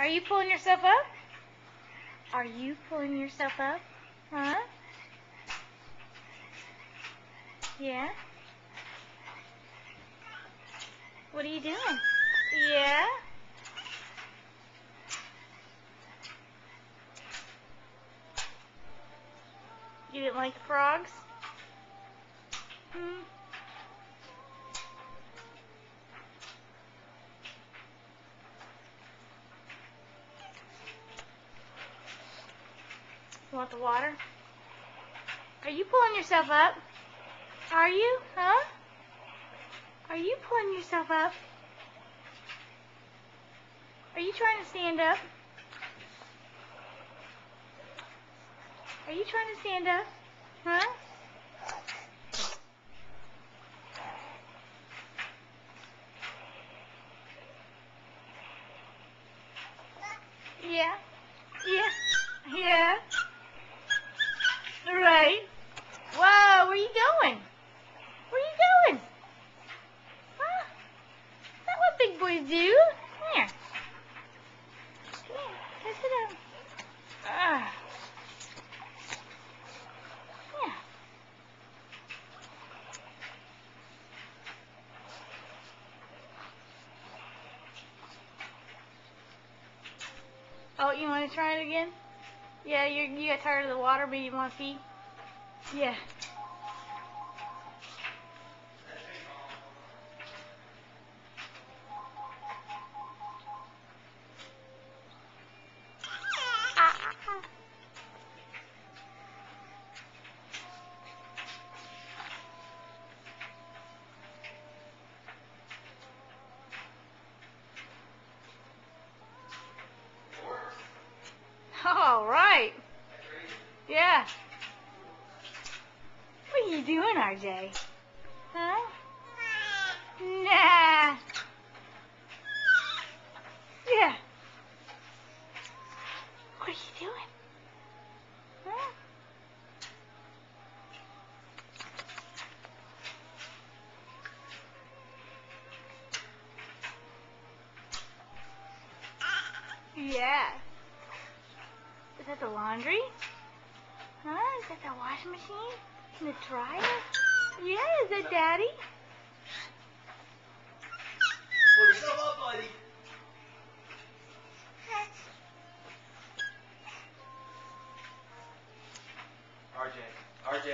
Are you pulling yourself up? Are you pulling yourself up? Huh? Yeah? What are you doing? Yeah? You didn't like the frogs? Hmm? You want the water? Are you pulling yourself up? Are you? Huh? Are you pulling yourself up? Are you trying to stand up? Are you trying to stand up? Huh? Yeah. Yeah. Yeah. Right. Whoa, where are you going? Where are you going? Huh? Is that what big boys do? Here. Come here. Let's sit down. Yeah. Oh, you want to try it again? Yeah, you got tired of the water, but you want to pee? Yeah. All right. Yeah. What are you doing, RJ? Huh? Nah. Yeah. What are you doing? Huh? Yeah. Is that the laundry? Huh? Is that the washing machine? And the dryer? Yeah, is that Daddy? Pull yourself up, buddy. RJ. RJ.